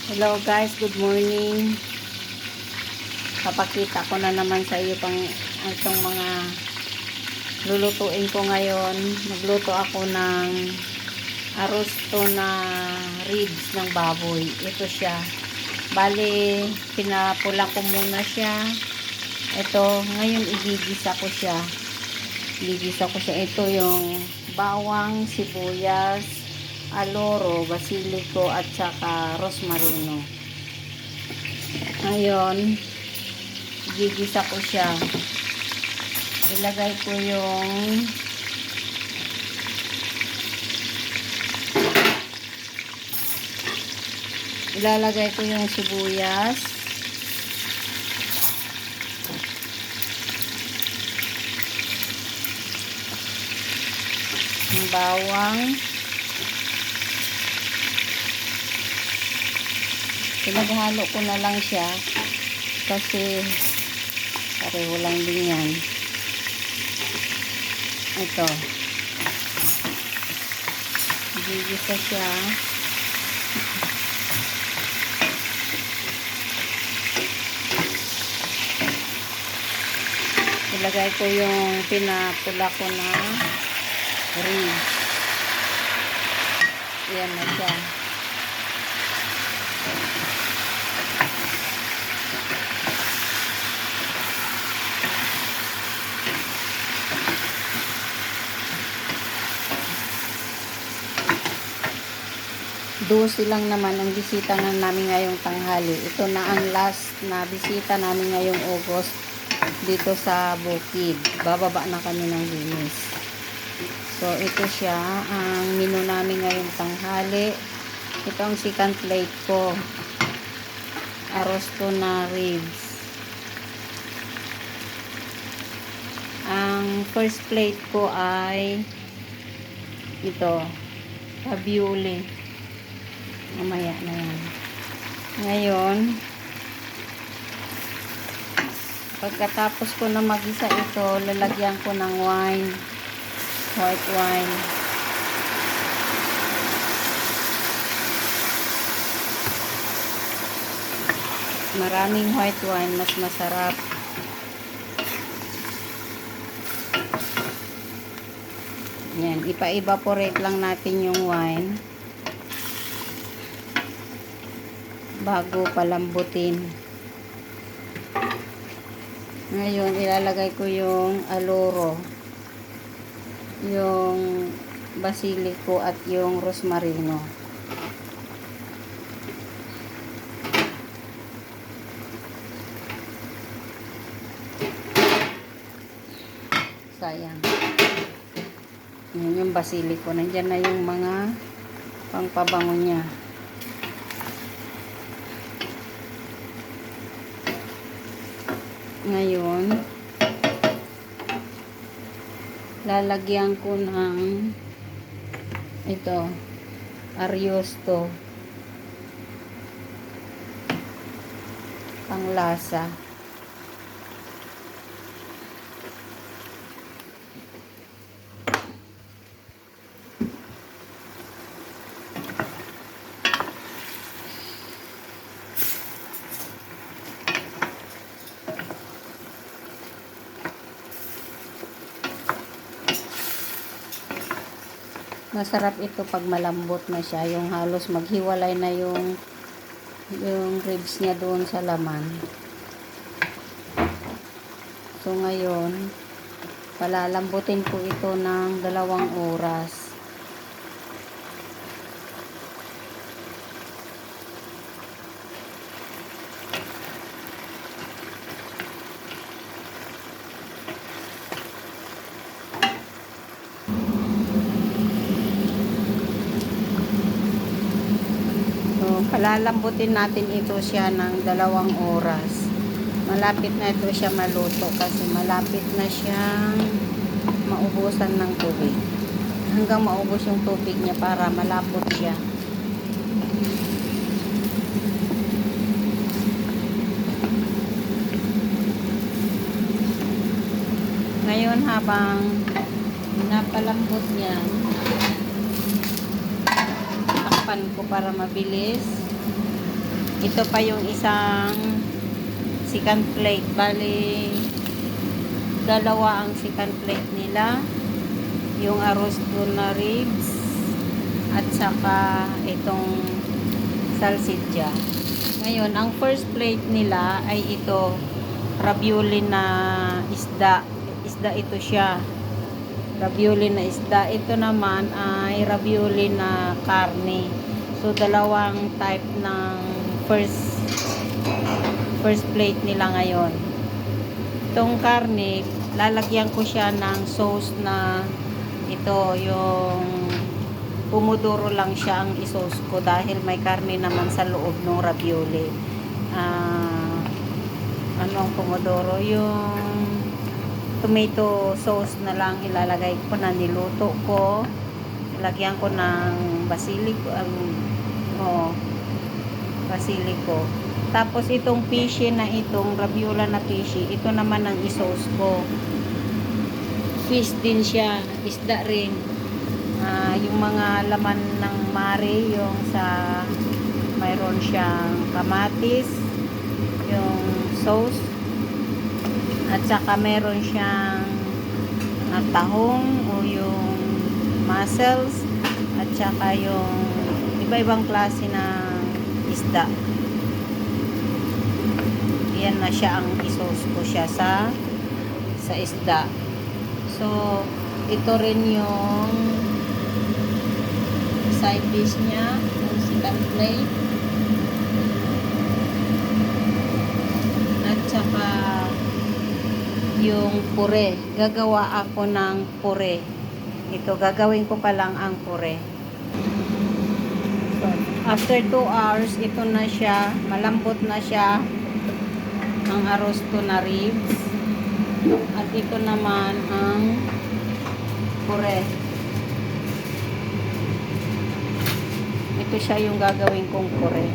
Hello guys, good morning. Papakita ko na naman sa iyo itong mga lulutuin ko ngayon. Magluto ako ng arosto na ribs ng baboy. Ito siya. Bali, pinapula ko muna siya. Ito, ngayon igigisa ko siya. Ito yung bawang, sibuyas, aloro, basilico at saka rosmarino. Ngayon gigisa ko siya. Ilalagay ko yung sibuyas, yung bawang, pinaghalo ko na lang siya kasi pareho lang din yan. Ito, gigisa siya. Ilagay ko yung pinapula ko na ribs. Yan na siya. Dosi lang naman ang bisita na namin ngayong tanghali. Ito na ang last na bisita namin ngayong August dito sa bukid. Bababa na kami ng Venice. So ito siya ang menu namin ngayong tanghali. Ito ang second plate ko. Arosto na ribs. Ang first plate ko ay ito, ravioli. Mamaya na yan. Ngayon, pagkatapos ko na magisa ito, lalagyan ko ng wine, white wine. Maraming white wine, mas masarap. Yan, ipa-evaporate lang natin yung wine bago palambutin. Ngayon, ilalagay ko yung aloro, yung basilico at yung rosmarino. Sayang. Yan yung basilico. Nandyan na yung mga pangpabango niya. Ngayon, lalagyan ko ng ito, arrosto, panglasa. Masarap ito pag malambot na siya, yung halos maghiwalay na yung ribs niya doon sa laman. So ngayon, palalambutin ko ito ng 2 oras. Palalambutin natin ito siya ng 2 oras. Malapit na ito siya maluto kasi malapit na siyang maubusan ng tubig. Hanggang maubos yung tubig niya para malapot siya. Ngayon habang napalambot niya, takpan ko para mabilis. Ito pa yung isang second plate. Bali, dalawa ang second plate nila. Yung arrosto na ribs at saka itong salsiccia. Ngayon, ang first plate nila ay ito, ravioli na isda. Isda ito siya. Ravioli na isda. Ito naman ay ravioli na karne. So, dalawang type ng first plate nila ngayon. Itong karne, lalagyan ko siya ng sauce na ito, yung pomodoro lang siya ang isos ko dahil may karne naman sa loob ng ravioli. Ano ang pomodoro? Yung tomato sauce na lang ilalagay ko na niluto ko. Lagyan ko ng basilico. Tapos itong pishi na itong raviola na pishi, ito naman ang isos ko. Fish din siya, isda rin. Yung mga laman ng mare, yung sa mayroon siyang kamatis, yung sauce, at saka meron siyang tahong o yung mussels, at saka yung iba-ibang klase ng isda. Yan na siya ang isos ko siya sa isda. So, ito rin yung side dish niya, yung second plate. At saka yung pure. Gagawa ako ng pure. Ito, gagawin ko pa lang ang pure. So, after 2 hours, ito na siya. Malambot na siya. Ang arrosto na ribs. At ito naman ang pure. Ito siya yung gagawin kong pure.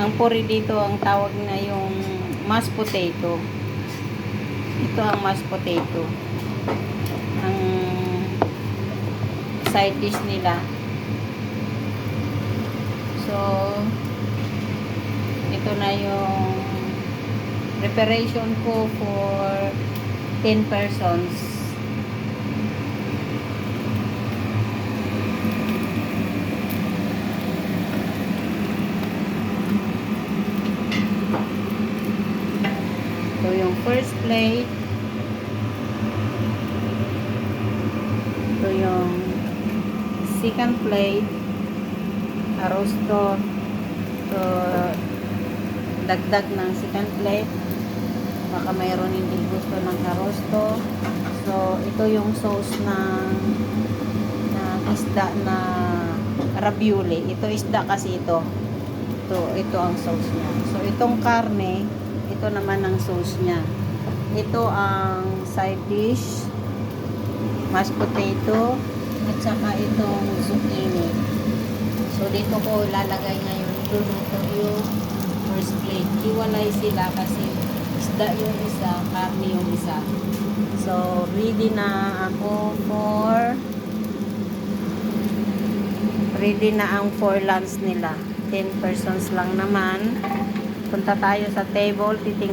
Ang pure dito, ang tawag na yung mashed potato. Ito ang mashed potato. Ang side dish nila. So, ito na yung preparation ko for 10 persons. So, yung first plate. Ito yung second plate. Arrosto. So, dagdag ng second plate. Baka mayroon hindi gusto ng arrosto. So, ito yung sauce ng isda na ravioli. Ito isda kasi ito. Ito ang sauce niya. So, itong karne, ito naman ang sauce niya. Ito ang side dish, mashed potato, at saka itong zucchini. So, dito ko lalagay ngayon. Luluto yung first plate. Hiwalay sila kasi isda yung isa, karne yung isa. So, ready na ang for lunch nila. 10 persons lang naman. Punta tayo sa table, titingnan